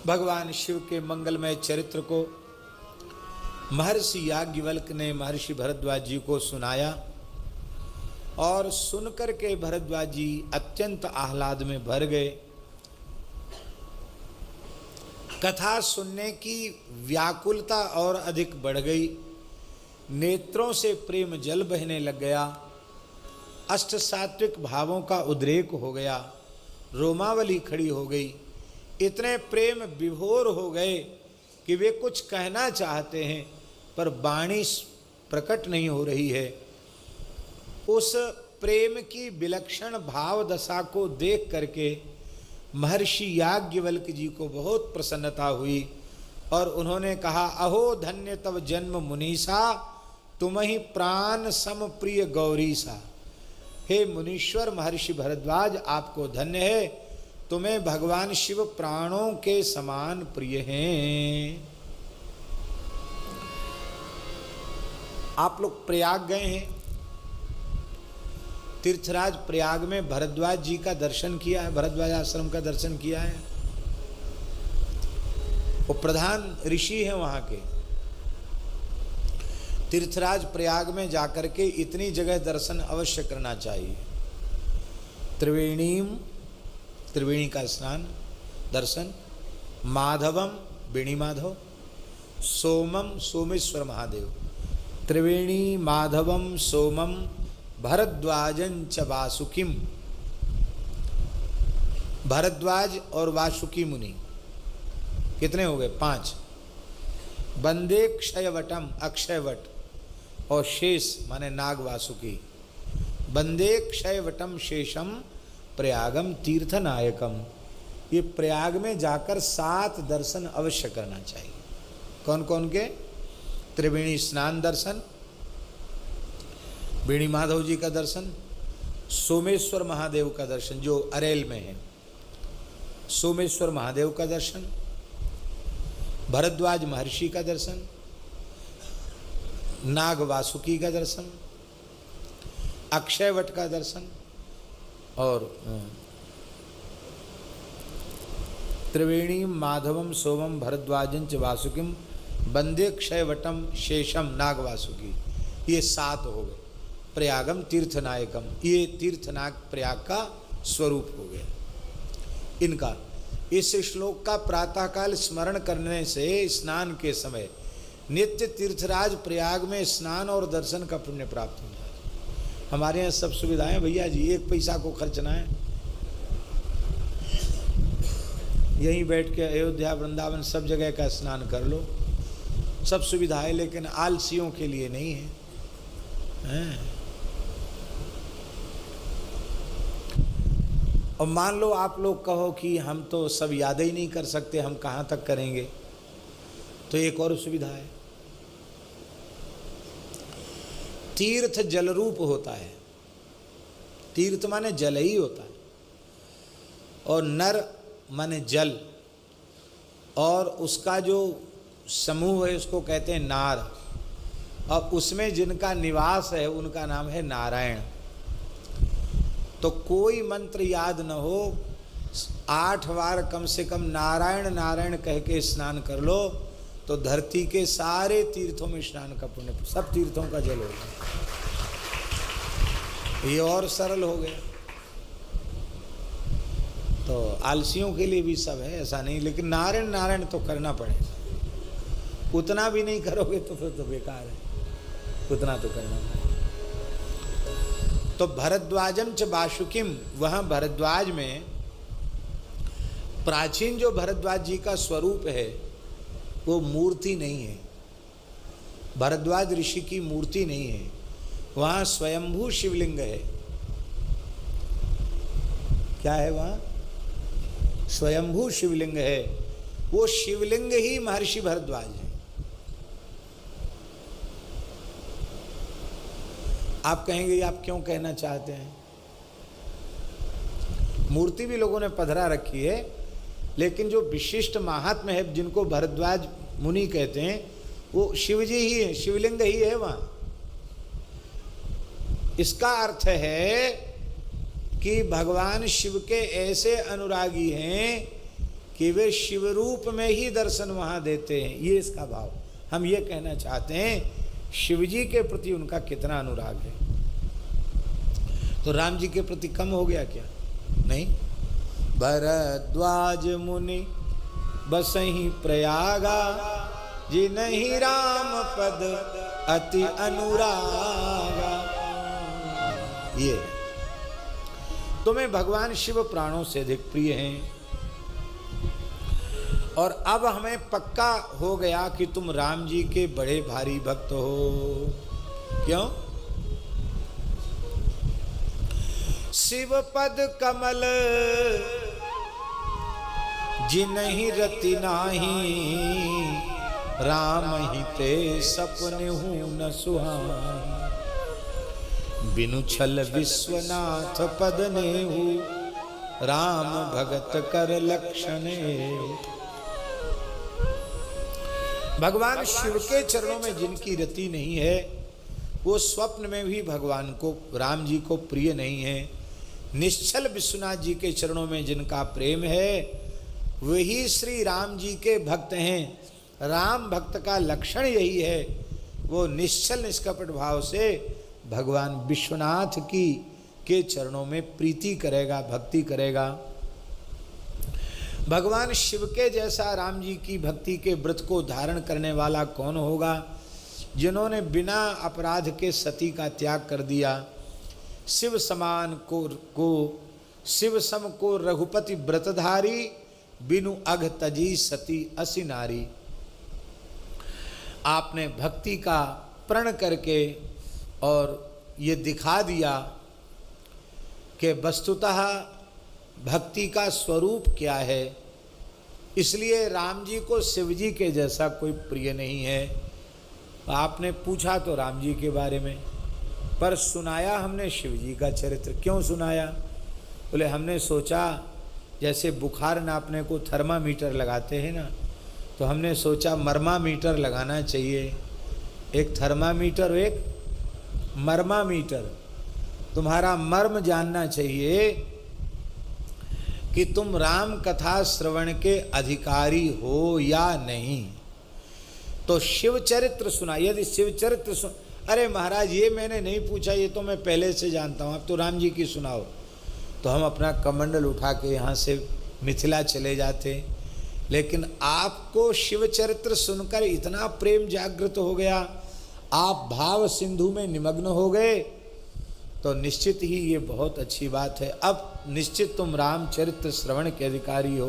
भगवान शिव के मंगलमय चरित्र को महर्षि याज्ञवल्क्य ने महर्षि भरद्वाज जी को सुनाया और सुनकर के भरद्वाज जी अत्यंत आह्लाद में भर गए। कथा सुनने की व्याकुलता और अधिक बढ़ गई, नेत्रों से प्रेम जल बहने लग गया, अष्ट सात्विक भावों का उद्रेक हो गया, रोमावली खड़ी हो गई। इतने प्रेम विभोर हो गए कि वे कुछ कहना चाहते हैं पर वाणी प्रकट नहीं हो रही है। उस प्रेम की विलक्षण भाव दशा को देख करके महर्षि याज्ञवल्क्य जी को बहुत प्रसन्नता हुई और उन्होंने कहा, अहो धन्य तव जन्म मुनीसा, तुम ही प्राण सम प्रिय गौरीसा। हे मुनीश्वर महर्षि भरद्वाज, आपको धन्य है, तुम्हें भगवान शिव प्राणों के समान प्रिय हैं। आप लोग प्रयाग गए हैं, तीर्थराज प्रयाग में भरद्वाज जी का दर्शन किया है, भरद्वाज आश्रम का दर्शन किया है। वो प्रधान ऋषि हैं वहाँ के। तीर्थराज प्रयाग में जाकर के इतनी जगह दर्शन अवश्य करना चाहिए। त्रिवेणी का स्नान दर्शन, माधवम वेणी माधव, सोमम सोमेश्वर महादेव, त्रिवेणी माधवम सोमम भरद्वाजं च वासुकिम। भरद्वाज और वासुकी मुनि कितने हो गए? 5। वंदे क्षयवटम, अक्षयवट, और शेष माने नाग वासुकी। वंदे क्षयवटम शेषम प्रयागम तीर्थनायकम। ये प्रयाग में जाकर 7 दर्शन अवश्य करना चाहिए। कौन कौन के? त्रिवेणी स्नान दर्शन, वेणी माधव जी का दर्शन, सोमेश्वर महादेव का दर्शन जो अरेल में है, सोमेश्वर महादेव का दर्शन, भरद्वाज महर्षि का दर्शन, नाग वासुकी का दर्शन, अक्षयवट का दर्शन और त्रिवेणी माधवम सोमम भरद्वाजं च वासुकिम वंदे क्षयवटम शेषम नाग वासुकी। ये 7 हो गए। प्रयागम तीर्थनायकम, ये तीर्थनाग प्रयाग का स्वरूप हो गया इनका। इस श्लोक का प्रातःकाल स्मरण करने से स्नान के समय नित्य तीर्थराज प्रयाग में स्नान और दर्शन का पुण्य प्राप्त होता है। हमारे यहाँ सब सुविधाएं भैया जी, 1 पैसा को खर्चना है, यहीं बैठ के अयोध्या वृंदावन सब जगह का स्नान कर लो, सब सुविधा है, लेकिन आलसियों के लिए नहीं है। और मान लो आप लोग कहो कि हम तो सब याद ही नहीं कर सकते, हम कहाँ तक करेंगे, तो एक और सुविधा है। तीर्थ जल रूप होता है, तीर्थ माने जल ही होता है, और नर माने जल, और उसका जो समूह है उसको कहते हैं नार, और उसमें जिनका निवास है उनका नाम है नारायण। तो कोई मंत्र याद न हो, 8 बार कम से कम नारायण नारायण कह के स्नान कर लो तो धरती के सारे तीर्थों में स्नान का पुण्य, सब तीर्थों का जल होगा। ये और सरल हो गया। तो आलसियों के लिए भी सब है, ऐसा नहीं, लेकिन नारायण नारायण तो करना पड़ेगा। उतना भी नहीं करोगे तो फिर तो बेकार है, उतना तो करना पड़ेगा। तो भरद्वाजम च वासुकिम, वहाँ भरद्वाज में प्राचीन जो भरद्वाज जी का स्वरूप है वो मूर्ति नहीं है, भरद्वाज ऋषि की मूर्ति नहीं है, वहाँ स्वयंभू शिवलिंग है। क्या है वहाँ? स्वयंभू शिवलिंग है। वो शिवलिंग ही महर्षि भरद्वाज है। आप कहेंगे आप क्यों कहना चाहते हैं? मूर्ति भी लोगों ने पधरा रखी है, लेकिन जो विशिष्ट महात्मा है जिनको भरद्वाज मुनि कहते हैं वो शिवजी ही है, शिवलिंग ही है वहाँ। इसका अर्थ है कि भगवान शिव के ऐसे अनुरागी हैं कि वे शिव रूप में ही दर्शन वहाँ देते हैं, ये इसका भाव। हम ये कहना चाहते हैं शिव जी के प्रति उनका कितना अनुराग है। तो राम जी के प्रति कम हो गया क्या? नहीं। भरद्वाज मुनि बसहि प्रयागा, जिनहि राम पद अति अनुरागा। ये तुम्हें भगवान शिव प्राणों से अधिक प्रिय हैं, और अब हमें पक्का हो गया कि तुम राम जी के बड़े भारी भक्त हो। क्यों? शिव पद कमल जिनहि रति नाही, राम ही ते सपने हूँ न सुहाई। बिनु छल विश्वनाथ पद नेहु, राम भगत कर लक्षणे। भगवान शिव के चरणों में जिनकी रति नहीं है, वो स्वप्न में भी भगवान को, राम जी को प्रिय नहीं है। निश्चल विश्वनाथ जी के चरणों में जिनका प्रेम है, वही श्री राम जी के भक्त हैं। राम भक्त का लक्षण यही है, वो निश्चल निष्कपट भाव से भगवान विश्वनाथ की के चरणों में प्रीति करेगा, भक्ति करेगा। भगवान शिव के जैसा राम जी की भक्ति के व्रत को धारण करने वाला कौन होगा, जिन्होंने बिना अपराध के सती का त्याग कर दिया। शिव समान को शिव सम को रघुपति व्रतधारी, बिनु अघ तजी सती असि नारी। आपने भक्ति का प्रण करके और ये दिखा दिया कि वस्तुतः भक्ति का स्वरूप क्या है। इसलिए राम जी को शिव जी के जैसा कोई प्रिय नहीं है। आपने पूछा तो राम जी के बारे में, पर सुनाया हमने शिव जी का चरित्र। क्यों सुनाया? बोले हमने सोचा जैसे बुखार नापने को थर्मामीटर लगाते हैं ना, तो हमने सोचा मर्मामीटर लगाना चाहिए। एक थर्मामीटर, एक मर्मामीटर। तुम्हारा मर्म जानना चाहिए कि तुम राम कथा श्रवण के अधिकारी हो या नहीं। तो शिव चरित्र सुना। यदि शिव चरित्र सुन, अरे महाराज ये मैंने नहीं पूछा, ये तो मैं पहले से जानता हूँ, अब तो राम जी की सुनाओ, तो हम अपना कमंडल उठा के यहाँ से मिथिला चले जाते। लेकिन आपको शिव चरित्र सुनकर इतना प्रेम जागृत हो गया, आप भाव सिंधु में निमग्न हो गए, तो निश्चित ही ये बहुत अच्छी बात है। अब निश्चित तुम रामचरित्र श्रवण के अधिकारी हो।